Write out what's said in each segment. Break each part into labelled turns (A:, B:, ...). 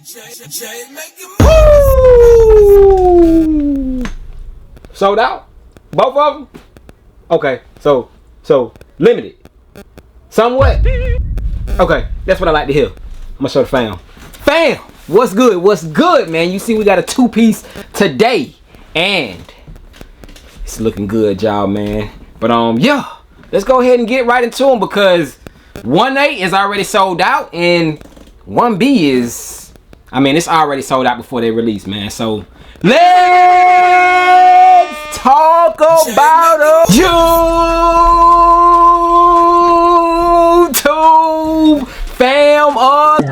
A: Woo! Sold out? Both of them? Okay, so limited. Somewhat? Okay, that's what I like to hear. I'm gonna show the fam. Fam, what's good? What's good, man? You see we got a two-piece today. And it's looking good, y'all, man. But yeah, let's go ahead and get right into them because 1A is already sold out and 1B is, I mean, it's already sold out before they release, man. So let's talk about YouTube fam up.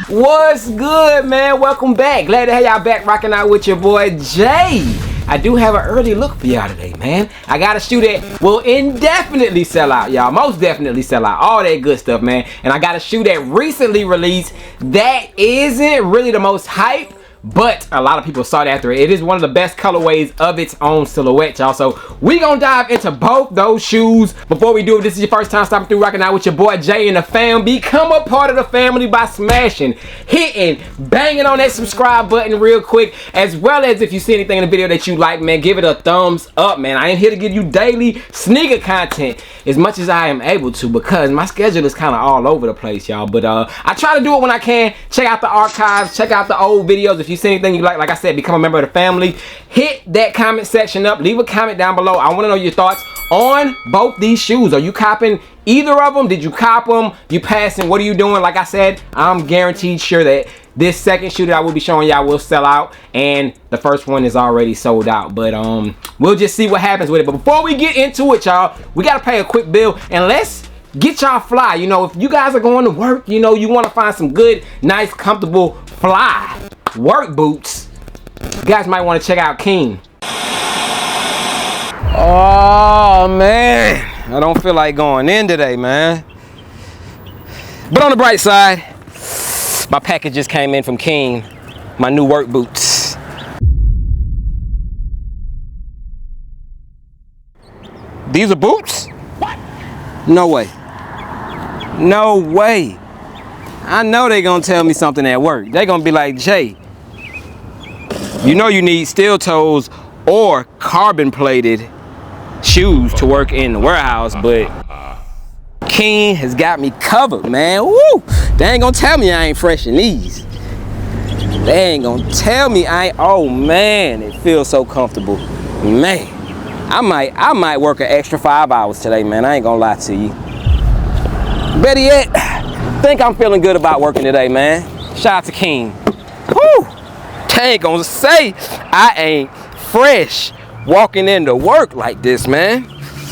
A: What's good, man? Welcome back. Glad to have y'all back rocking out with your boy Jay. I do have an early look for y'all today, man. I got a shoe that will indefinitely sell out, y'all. Most definitely sell out. All that good stuff, man. And I got a shoe that recently released that isn't really the most hype, but a lot of people sought after it. It is one of the best colorways of its own silhouette, y'all. So we gonna dive into both those shoes. Before we do, if this is your first time stopping through rocking out with your boy Jay and the fam, become a part of the family by smashing, hitting, banging on that subscribe button real quick, as well as if you see anything in the video that you like, man, give it a thumbs up, man. I am here to give you daily sneaker content as much as I am able to because my schedule is kind of all over the place, y'all. But I try to do it when I can. Check out the archives, check out the old videos. If you see anything you like I said, become a member of the family. Hit that comment section up. Leave a comment down below. I want to know your thoughts on both these shoes. Are you copping either of them? Did you cop them? You passing? What are you doing? Like I said, I'm guaranteed sure that this second shoe that I will be showing y'all will sell out, and the first one is already sold out. But we'll just see what happens with it. But before we get into it, y'all, we gotta pay a quick bill and let's get y'all fly. You know, if you guys are going to work, you know, you want to find some good, nice, comfortable, fly work boots, you guys might want to check out King. Oh man, I don't feel like going in today, man. But on the bright side, my package just came in from King, my new work boots. These are boots? What? No way. No way. I know they gonna tell me something at work. They gonna be like, Jay, you know you need steel toes or carbon plated shoes to work in the warehouse, but King has got me covered, man. Woo! They ain't gonna tell me I ain't fresh in these. They ain't gonna tell me I ain't. Oh man, it feels so comfortable. Man, I might work an extra 5 hours today, man. I ain't gonna lie to you. Better yet, think I'm feeling good about working today, man. Shout out to King. Woo! They ain't gonna say I ain't fresh walking into work like this, man.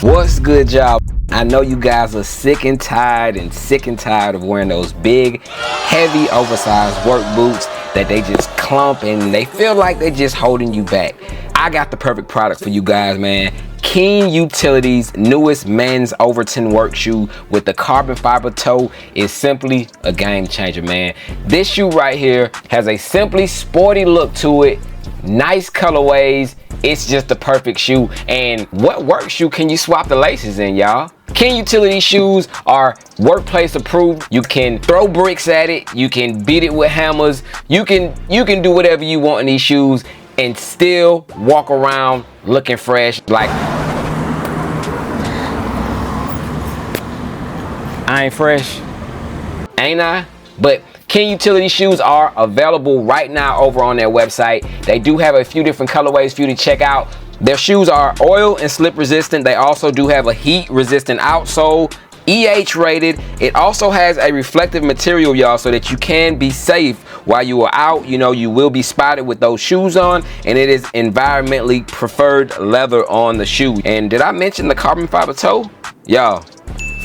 A: What's good, y'all? I know you guys are sick and tired of wearing those big, heavy, oversized work boots that they just clump and they feel like they're just holding you back. I got the perfect product for you guys, man. King Utility's newest men's Overton work shoe with the carbon fiber toe is simply a game changer, man. This shoe right here has a simply sporty look to it, nice colorways. It's just the perfect shoe. And what work shoe can you swap the laces in, y'all? King Utility shoes are workplace approved. You can throw bricks at it, you can beat it with hammers, you can do whatever you want in these shoes and still walk around looking fresh. Like, I ain't fresh, ain't I? But King Utility shoes are available right now over on their website. They do have a few different colorways for you to check out. Their shoes are oil and slip resistant. They also do have a heat resistant outsole, EH rated. It also has a reflective material, y'all, so that you can be safe while you are out. You know, you will be spotted with those shoes on, and it is environmentally preferred leather on the shoe. And did I mention the carbon fiber toe? Y'all,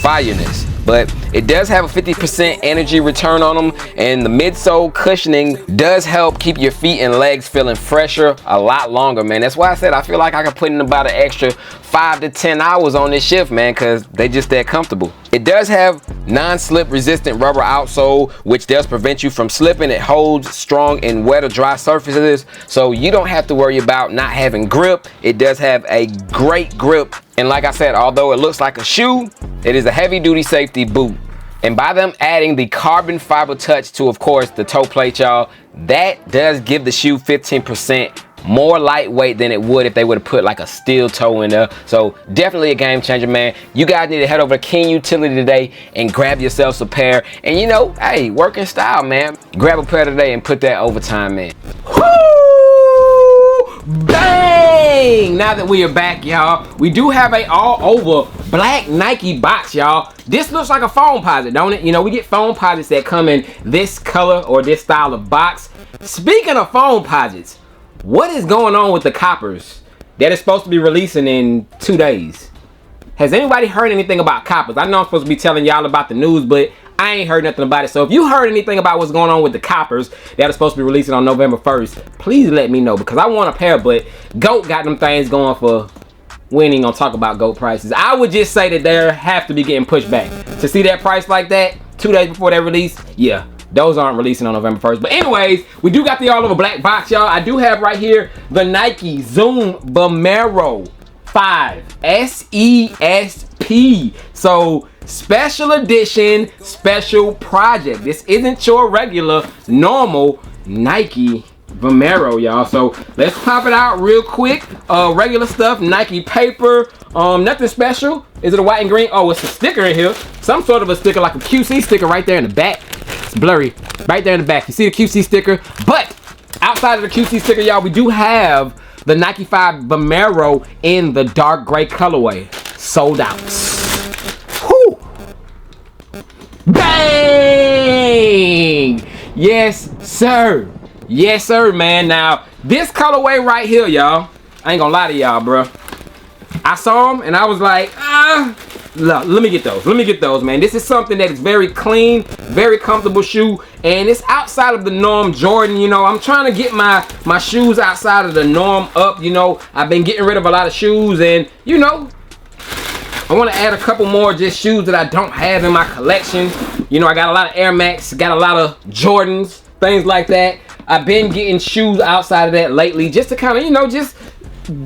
A: fireness. But it does have a 50% energy return on them, and the midsole cushioning does help keep your feet and legs feeling fresher a lot longer, man. That's why I said I feel like I could put in about an extra 5 to 10 hours on this shift, man, because they just that comfortable. It does have non-slip resistant rubber outsole, which does prevent you from slipping. It holds strong in wet or dry surfaces, so you don't have to worry about not having grip. It does have a great grip, and like I said, although it looks like a shoe, it is a heavy-duty safety boot. And by them adding the carbon fiber touch to, of course, the toe plate, y'all, that does give the shoe 15% more lightweight than it would if they would have put like a steel toe in there. So definitely a game changer, man. You guys need to head over to King Utility today and grab yourselves a pair. And you know, hey, work in style, man. Grab a pair today and put that overtime in. Woo! Bang! Now that we are back, y'all, we do have a all over black Nike box, y'all. This looks like a phone posit, don't it? You know, we get phone posits that come in this color or this style of box. Speaking of phone posits, what is going on with the coppers that is supposed to be releasing in 2 days? Has anybody heard anything about coppers? I know I'm supposed to be telling y'all about the news, but I ain't heard nothing about it. So if you heard anything about what's going on with the coppers that are supposed to be releasing on November 1st, please let me know, because I want a pair, but GOAT got them things going for, we ain't even gonna talk about GOAT prices. I would just say that they have to be getting pushed back. To see that price like that 2 days before they release, yeah. Those aren't releasing on November 1st. But anyways, we do got the all over black box, y'all. I do have right here the Nike Zoom Vomero 5 SESP. So special edition, special project. This isn't your regular, normal Nike Vomero, y'all. So let's pop it out real quick. Regular stuff, Nike paper, nothing special. Is it a white and green? Oh, it's a sticker in here. Some sort of a sticker, like a QC sticker right there in the back. It's blurry right there in the back. You see the QC sticker? But outside of the QC sticker, y'all, we do have the Nike 5 Vomero in the dark gray colorway. Sold out. Whew. Bang! Yes, sir. Yes, sir, man. Now, this colorway right here, y'all, I ain't gonna lie to y'all, bro. I saw them and I was like, let me get those. Let me get those, man. This is something that is very clean, very comfortable shoe, and it's outside of the norm Jordan. You know, I'm trying to get my shoes outside of the norm up. You know, I've been getting rid of a lot of shoes, and you know, I want to add a couple more just shoes that I don't have in my collection. You know, I got a lot of Air Max, got a lot of Jordans, things like that. I've been getting shoes outside of that lately just to kind of, you know, just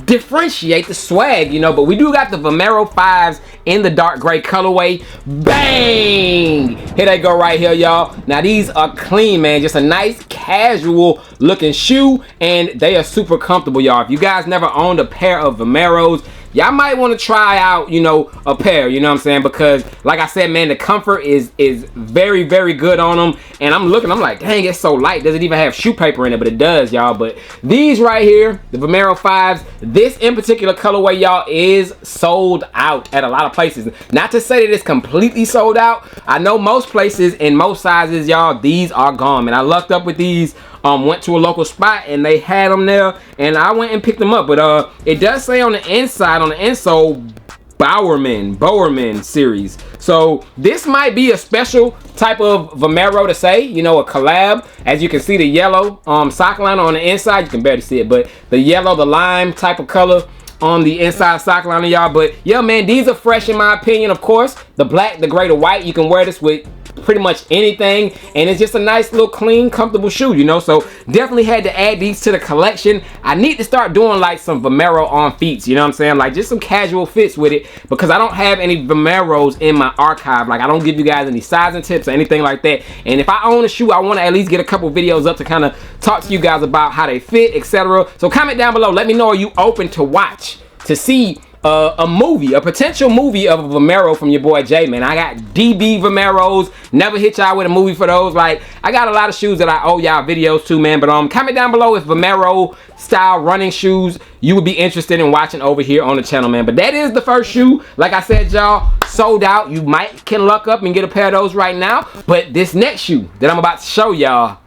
A: differentiate the swag, you know. But we do got the Vomero 5s in the dark gray colorway. Bang! Here they go right here, y'all. Now these are clean, man. Just a nice casual looking shoe, and they are super comfortable, y'all. If you guys never owned a pair of Vomeros, y'all might want to try out, you know, a pair, you know what I'm saying? Because like I said, man, the comfort is very, very good on them. And I'm looking, I'm like, dang, it's so light. Doesn't even have shoe paper in it, but it does, y'all. But these right here, the Vomero 5s, this in particular colorway, y'all, is sold out at a lot of places. Not to say that it's completely sold out. I know most places in most sizes, y'all, these are gone, man. I lucked up with these. Went to a local spot and they had them there, and I went and picked them up. But it does say on the inside, on the insole, Bowerman series. So this might be a special type of Vomero to say, you know, a collab. As you can see, the yellow sock liner on the inside, you can barely see it, but the yellow, the lime type of color on the inside sock liner, y'all. But yeah, man, these are fresh in my opinion. Of course, the black, the gray, the white, you can wear this with pretty much anything, and it's just a nice little clean, comfortable shoe, you know. So definitely had to add these to the collection. I need to start doing like some Vomero on feet, you know what I'm saying, like just some casual fits with it, because I don't have any Vomeros in my archive. Like I don't give you guys any sizing tips or anything like that. And if I own a shoe, I want to at least get a couple videos up to kind of talk to you guys about how they fit, etc. So comment down below, let me know, are you open to watch, to see a movie, a potential movie of a Vomero from your boy Jay, man. I got DB Vomeros, never hit y'all with a movie for those. Like, I got a lot of shoes that I owe y'all videos to, man. But comment down below if Vomero style running shoes you would be interested in watching over here on the channel, man. But that is the first shoe. Like I said, y'all, sold out. You can luck up and get a pair of those right now. But this next shoe that I'm about to show y'all,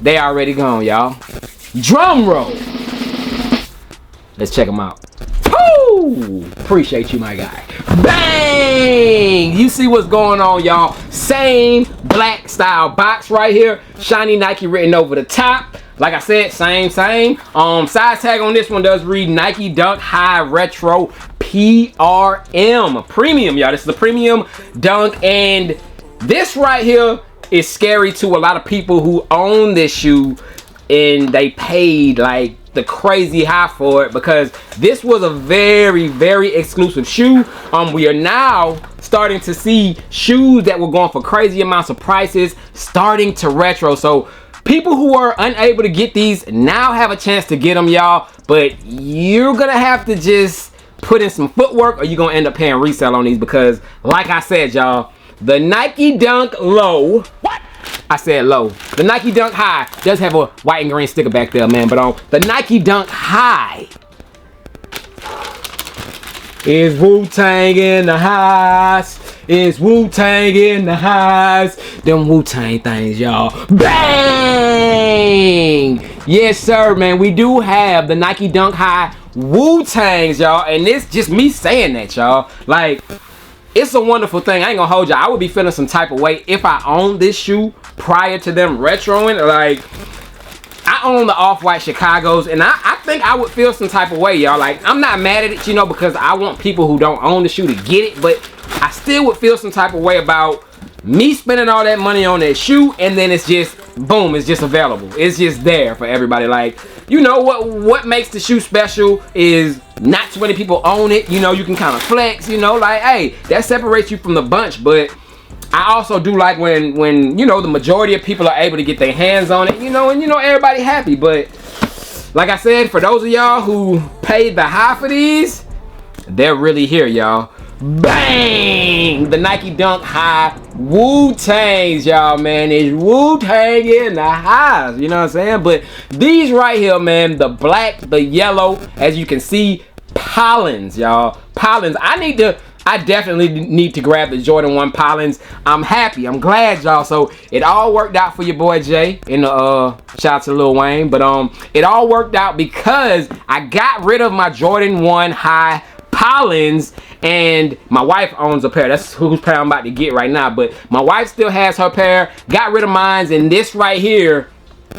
A: they already gone, y'all. Drum roll. Let's check them out. Woo! Appreciate you, my guy. Bang! You see what's going on, y'all. Same black style box right here. Shiny Nike written over the top. Like I said, same. Size tag on this one does read Nike Dunk High Retro PRM. Premium, y'all. This is a premium dunk, and this right here is scary to a lot of people who own this shoe, and they paid like the crazy high for it because this was a very, very exclusive shoe. We are now starting to see shoes that were going for crazy amounts of prices starting to retro. So people who are unable to get these now have a chance to get them, y'all. But you're gonna have to just put in some footwork or you're gonna end up paying resale on these because, like I said, y'all, the Nike Dunk Low. What? I said low. The Nike Dunk High does have a white and green sticker back there, man. But on the Nike Dunk High is Wu-Tang in the highs. Is Wu-Tang in the highs. Them Wu-Tang things, y'all. Bang! Yes, sir, man. We do have the Nike Dunk High Wu-Tangs, y'all. And it's just me saying that, y'all. Like, it's a wonderful thing. I ain't gonna hold y'all. I would be feeling some type of way if I owned this shoe prior to them retroing. Like, I own the Off-White Chicagos, and I think I would feel some type of way, y'all. Like, I'm not mad at it, you know, because I want people who don't own the shoe to get it, but I still would feel some type of way about me spending all that money on that shoe, and then it's just, boom, it's just available. It's just there for everybody. Like, you know, what makes the shoe special is not too many people own it. You know, you can kind of flex, you know, like, hey, that separates you from the bunch. But I also do like when you know, the majority of people are able to get their hands on it, you know, and you know, everybody happy. But like I said, for those of y'all who paid the high for these, they're really here, y'all. Bang! The Nike Dunk High Wu-Tangs, y'all, man. It's Wu-Tang in the highs, you know what I'm saying? But these right here, man, the black, the yellow, as you can see, Pollens, y'all. Pollens. I definitely need to grab the Jordan 1 Pollens. I'm happy. I'm glad, y'all. So it all worked out for your boy Jay in the shout out to Lil Wayne. But it all worked out because I got rid of my Jordan 1 High Pollens, and my wife owns a pair. That's whose pair I'm about to get right now. But my wife still has her pair. Got rid of mine, and this right here,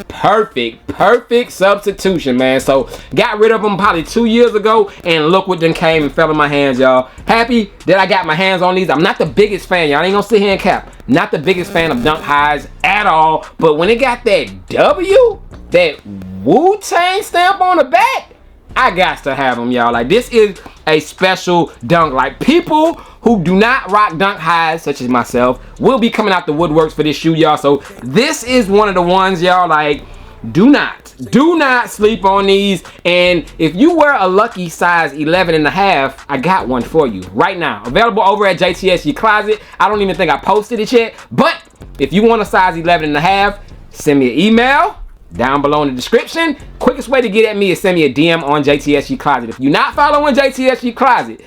A: perfect substitution, man. So got rid of them probably 2 years ago, and look what then came and fell in my hands, y'all. Happy that I got my hands on these. I'm not the biggest fan, y'all. I ain't gonna sit here and cap. Not the biggest fan of Dunk Highs at all. But when it got that W, that Wu-Tang stamp on the back, I got to have them, y'all. Like, this is a special dunk. Like, people who do not rock Dunk Highs, such as myself, will be coming out the woodworks for this shoe, y'all. So this is one of the ones, y'all, like, do not sleep on these. And if you wear a lucky size 11 and a half, I got one for you right now. Available over at JTSG Closet. I don't even think I posted it yet. But if you want a size 11 and a half, send me an email down below in the description. Quickest way to get at me is send me a DM on JTSG Closet. If you're not following JTSG Closet,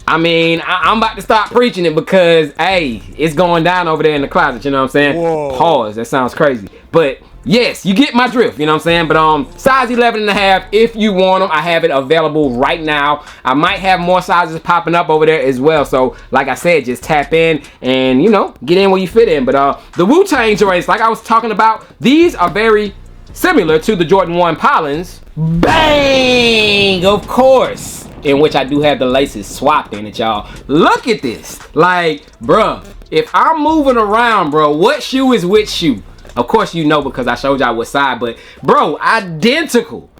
A: I mean, I'm about to start preaching it because, hey, it's going down over there in the closet, you know what I'm saying? Whoa. Pause, that sounds crazy. But yes, you get my drift, you know what I'm saying? But size 11 and a half, if you want them, I have it available right now. I might have more sizes popping up over there as well. So like I said, just tap in and, you know, get in where you fit in. But the Wu-Tang joints, like I was talking about, these are very similar to the Jordan 1 Pollens. Bang! Of course. In which I do have the laces swapped in it, y'all. Look at this. Like, bruh, if I'm moving around, bro, what shoe is which shoe? Of course you know because I showed y'all what side, but bro, identical.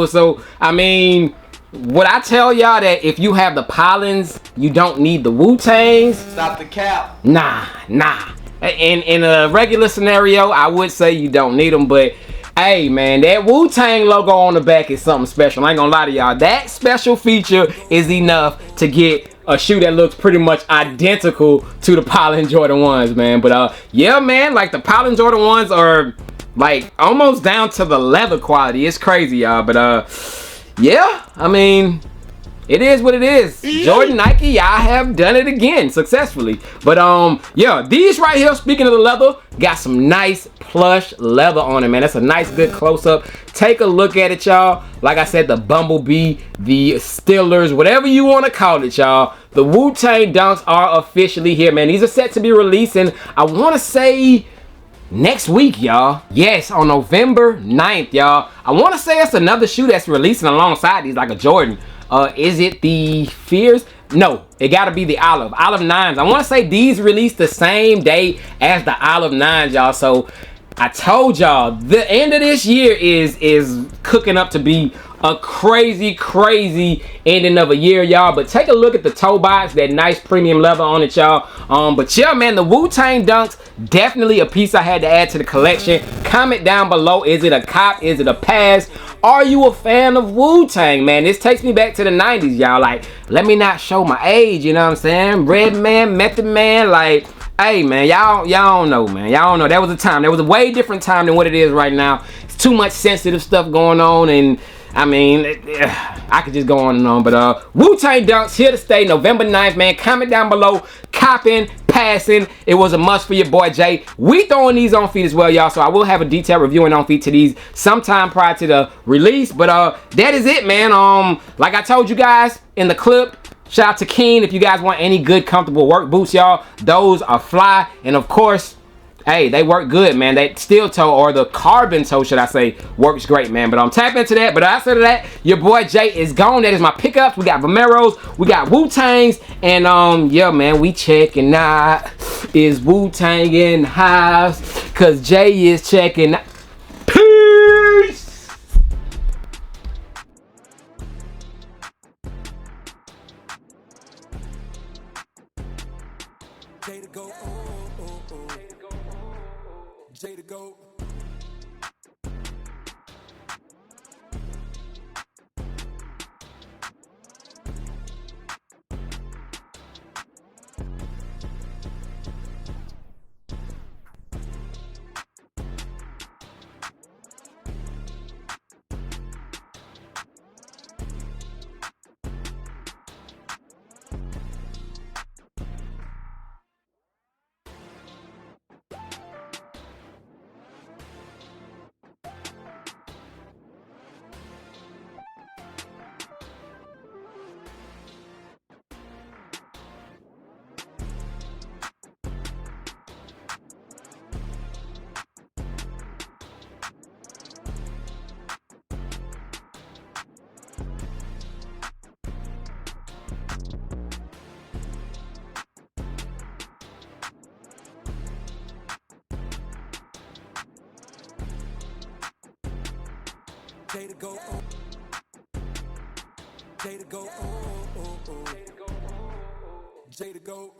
A: So, I mean, would I tell y'all that if you have the Pollens, you don't need the Wu-Tangs?
B: Stop the cap.
A: Nah. In a regular scenario, I would say you don't need them, but hey, man, that Wu-Tang logo on the back is something special. I ain't gonna lie to y'all. That special feature is enough to get a shoe that looks pretty much identical to the Pollen Jordan 1s, man. But yeah, man, like the Pollen Jordan 1s are like almost down to the leather quality. It's crazy, y'all. But yeah, I mean, it is what it is. Jordan, Nike, y'all have done it again successfully. But yeah, these right here, speaking of the leather, got some nice plush leather on it, man. That's a nice good close-up. Take a look at it, y'all. Like I said, the Bumblebee, the Steelers, whatever you want to call it, y'all. The Wu-Tang Dunks are officially here, man. These are set to be releasing, I want to say, next week, y'all. Yes, on November 9th, y'all. I want to say it's another shoe that's releasing alongside these, like a Jordan. Is it the Fears? No, it gotta be the Olive 9s. I want to say these released the same day as the Olive 9s, y'all. So I told y'all the end of this year is cooking up to be a crazy ending of a year, y'all. But take a look at the toe box, that nice premium leather on it, y'all. But yeah, man, the Wu-Tang Dunks, definitely a piece I had to add to the collection. Comment down below, is it a cop, is it a pass? Are you a fan of Wu-Tang, man? This takes me back to the 90s, y'all. Like, let me not show my age, you know what I'm saying? Red Man, Method Man, like, hey, man, y'all don't know, man. Y'all don't know. That was a time. That was a way different time than what it is right now. It's too much sensitive stuff going on, and I mean, I could just go on and on. But Wu-Tang Dunks here to stay, November 9th, man. Comment down below, copping, passing. It was a must for your boy Jay. We throwing these on feet as well, y'all. So I will have a detailed reviewing on feet to these sometime prior to the release. But that is it, man. Like I told you guys in the clip, shout out to Keen. If you guys want any good, comfortable work boots, y'all, those are fly. And of course, hey, they work good, man. That steel toe, or the carbon toe, should I say, works great, man. But I'm tap into that. But outside of that, your boy Jay is gone. That is my pickups. We got Vomeros, we got Wu-Tangs, and yeah, man, we checking out. Is Wu-Tang in house? Cause Jay is checking out. Peace.
B: Jay to go, Jay to go. Jay to go, Jay to go, Jay to go.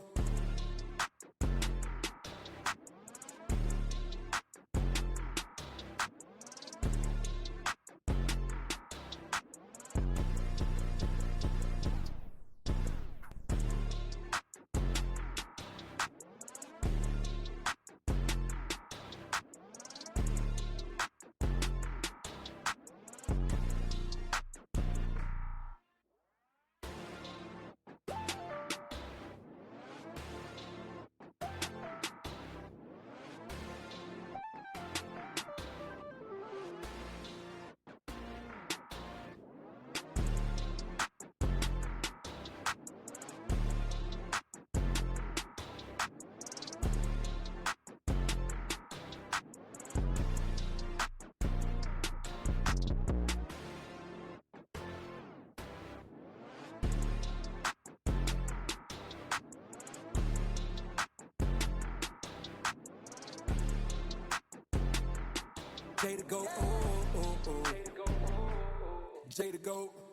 B: Jay to go, Jay to go.